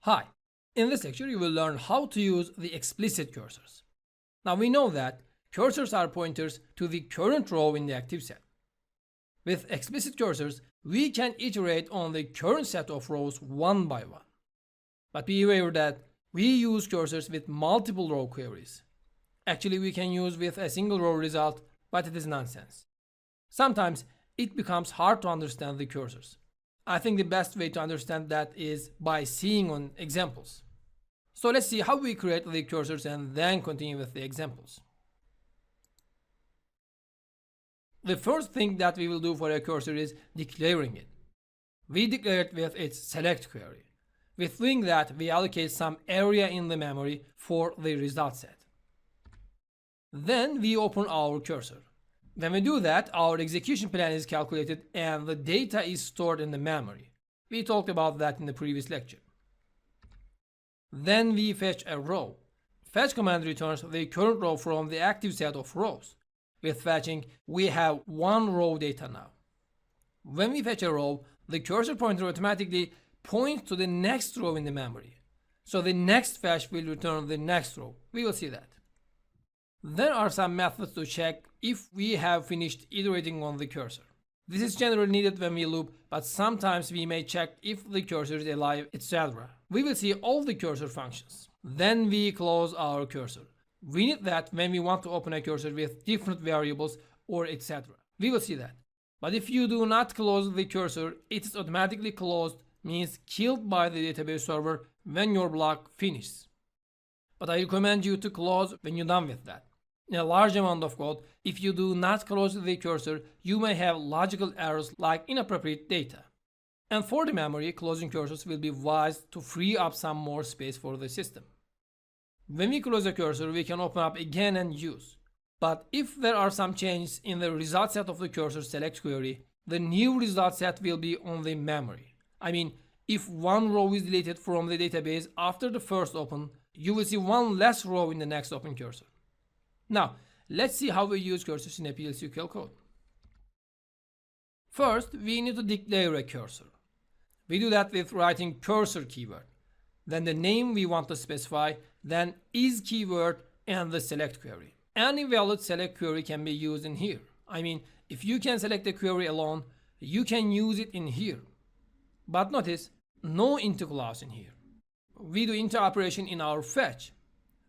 Hi, in this lecture you will learn how to use the explicit cursors. Now we know that cursors are pointers to the current row in the active set. With explicit cursors, we can iterate on the current set of rows one by one. But be aware that we use cursors with multiple row queries. Actually, we can use with a single row result, but it is nonsense. Sometimes it becomes hard to understand the cursors. I think the best way to understand that is by seeing on examples. So let's see how we create the cursors and then continue with the examples. The first thing that we will do for a cursor is declaring it. We declare it with its select query. With doing that, we allocate some area in the memory for the result set. Then we open our cursor. When we do that, our execution plan is calculated and the data is stored in the memory. We talked about that in the previous lecture. Then we fetch a row. Fetch command returns the current row from the active set of rows. With fetching, we have one row data now. When we fetch a row, the cursor pointer automatically points to the next row in the memory. So the next fetch will return the next row. We will see that. There are some methods to check if we have finished iterating on the cursor. This is generally needed when we loop, but sometimes we may check if the cursor is alive, etc. We will see all the cursor functions. Then we close our cursor. We need that when we want to open a cursor with different variables or etc. We will see that. But if you do not close the cursor, it is automatically closed, means killed by the database server when your block finishes. But I recommend you to close when you're done with that. In a large amount of code, if you do not close the cursor, you may have logical errors like inappropriate data. And for the memory, closing cursors will be wise to free up some more space for the system. When we close a cursor, we can open up again and use. But if there are some changes in the result set of the cursor select query, the new result set will be on the memory. I mean, if one row is deleted from the database after the first open, you will see one less row in the next open cursor. Now, let's see how we use cursors in a plsql code. First, we need to declare a cursor. We do that with writing cursor keyword. Then the name we want to specify, then is keyword and the select query. Any valid select query can be used in here. I mean, if you can select a query alone, you can use it in here. But notice, no into clause in here. We do into operation in our fetch.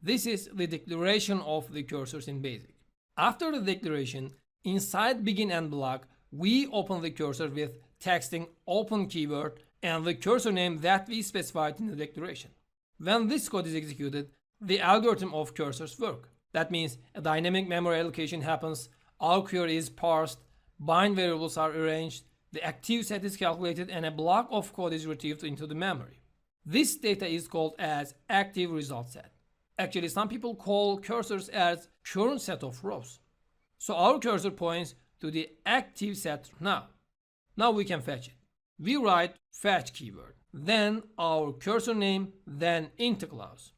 This is the declaration of the cursors in BASIC. After the declaration, inside begin end block, we open the cursor with texting open keyword and the cursor name that we specified in the declaration. When this code is executed, the algorithm of cursors work. That means a dynamic memory allocation happens, our query is parsed, bind variables are arranged, the active set is calculated, and a block of code is retrieved into the memory. This data is called as active result set. Actually, some people call cursors as current set of rows. So our cursor points to the active set now. Now we can fetch it. We write fetch keyword, then our cursor name, then into clause.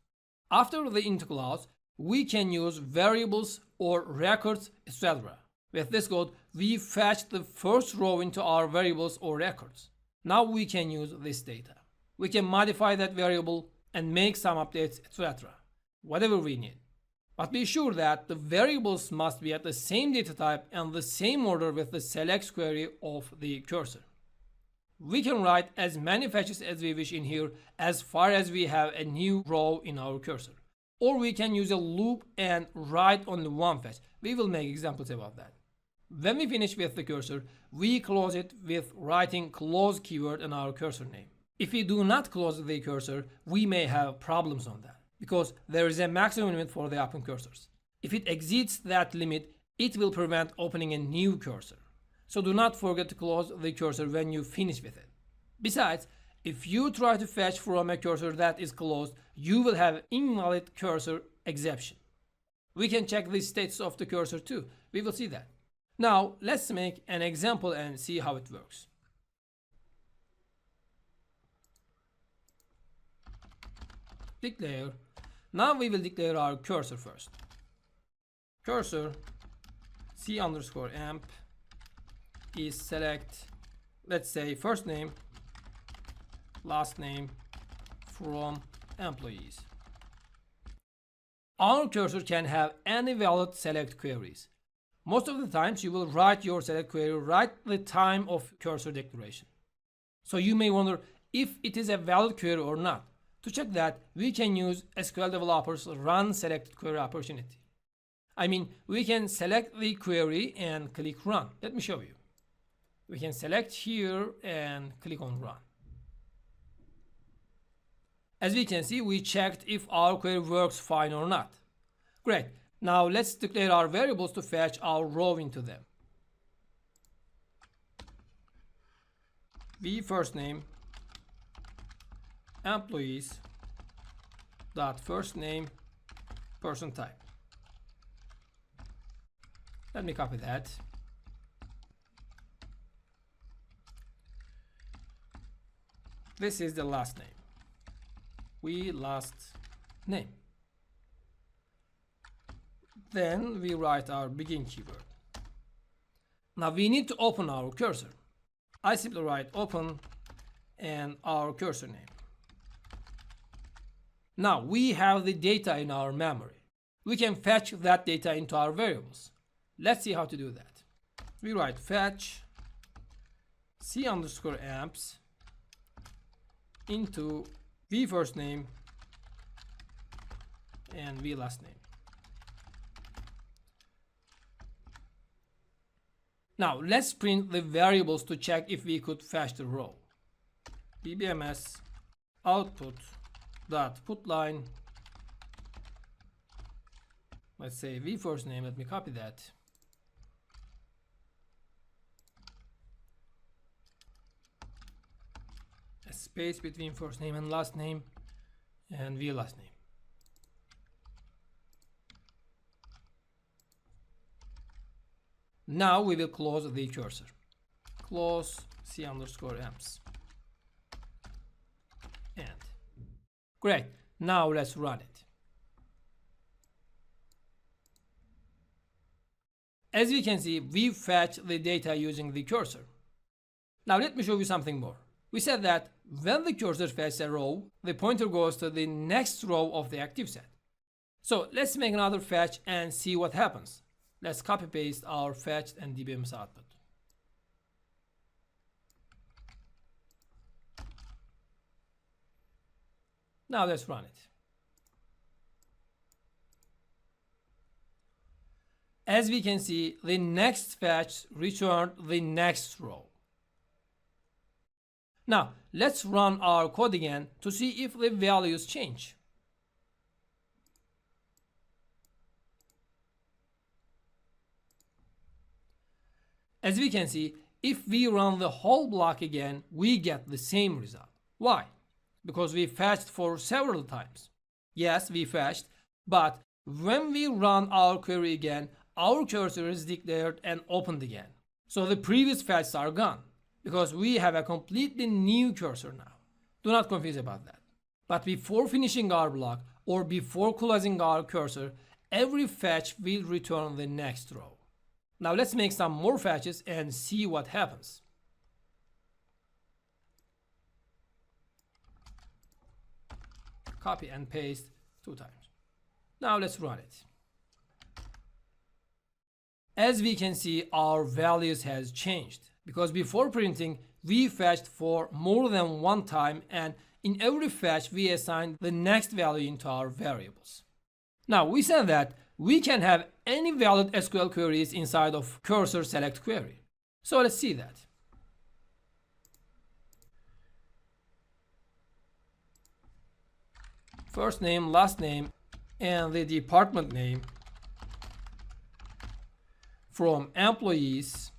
After the into clause, we can use variables or records, etc. With this code, we fetch the first row into our variables or records. Now we can use this data. We can modify that variable and make some updates, etc. Whatever we need. But be sure that the variables must be at the same data type and the same order with the select query of the cursor. We can write as many fetches as we wish in here as far as we have a new row in our cursor. Or we can use a loop and write only one fetch. We will make examples about that. When we finish with the cursor, we close it with writing close keyword in our cursor name. If we do not close the cursor, we may have problems on that, because there is a maximum limit for the open cursors. If it exceeds that limit, it will prevent opening a new cursor. So do not forget to close the cursor when you finish with it. Besides, if you try to fetch from a cursor that is closed, you will have invalid cursor exception. We can check the status of the cursor too. We will see that. Now let's make an example and see how it works. Declare. Now we will declare our cursor first. Cursor c_amp is select, let's say first name, last name, from employees. Our cursor can have any valid select queries. Most of the times you will write your select query right at the time of cursor declaration. So you may wonder if it is a valid query or not. To check that, we can use SQL developers run selected query opportunity. I mean, we can select the query and click run. Let me show you. We can select here and click on run. As we can see, we checked if our query works fine or not. Great. Now let's declare our variables to fetch our row into them. V first name employees dot first name person type. Let me copy that. This is the last name. We last name. Then we write our begin keyword. Now we need to open our cursor. I simply write open and our cursor name. Now we have the data in our memory. We can fetch that data into our variables. Let's see how to do that. We write fetch c_amps into v first name and v last name. Now let's print the variables to check if we could fetch the row. bbms output dot put line. Let's say v first name. Let me copy that. A space between first name and last name and v last name. Now we will close the cursor. Close c_amps. And great. Now let's run it. As you can see, we fetched the data using the cursor. Now let me show you something more. We said that when the cursor fetches a row, the pointer goes to the next row of the active set. So let's make another fetch and see what happens. Let's copy paste our fetched and dbms output. Now let's run it. As we can see, the next fetch returned the next row. Now let's run our code again to see if the values change. As we can see, if we run the whole block again, we get the same result. Why? Because we fetched for several times. Yes, we fetched, but when we run our query again, our cursor is declared and opened again. So the previous fetches are gone because we have a completely new cursor now. Do not confuse about that. But before finishing our block or before closing our cursor, every fetch will return the next row. Now let's make some more fetches and see what happens. Copy and paste 2 times. Now let's run it. As we can see, our values has changed because before printing, we fetched for more than one time, and in every fetch, we assigned the next value into our variables. Now we said that we can have any valid SQL queries inside of cursor select query. So let's see that. First name, last name, and the department name from employees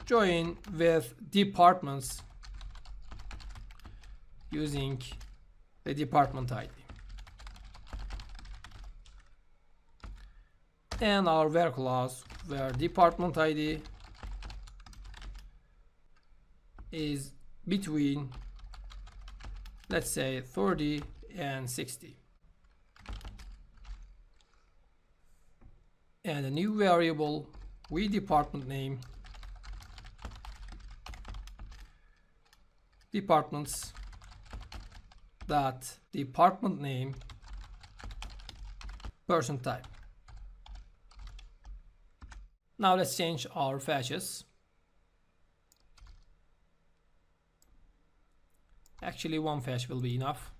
join with departments using the department ID. And our where clause where department ID is between, let's say, 30 and 60. And a new variable with department name departments dot department name person type. Now let's change our fetches. Actually, one fetch will be enough.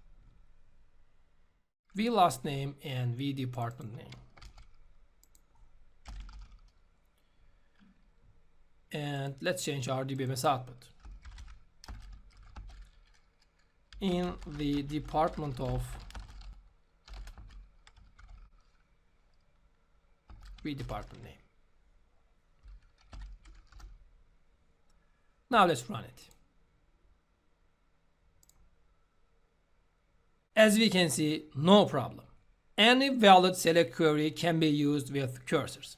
V last name and V department name. And let's change our DBMS output. In the department of V department name. Now let's run it. As we can see, no problem. Any valid select query can be used with cursors.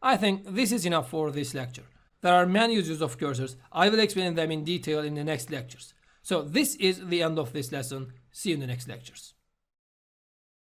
I think this is enough for this lecture. There are many uses of cursors. I will explain them in detail in the next lectures. So this is the end of this lesson. See you in the next lectures.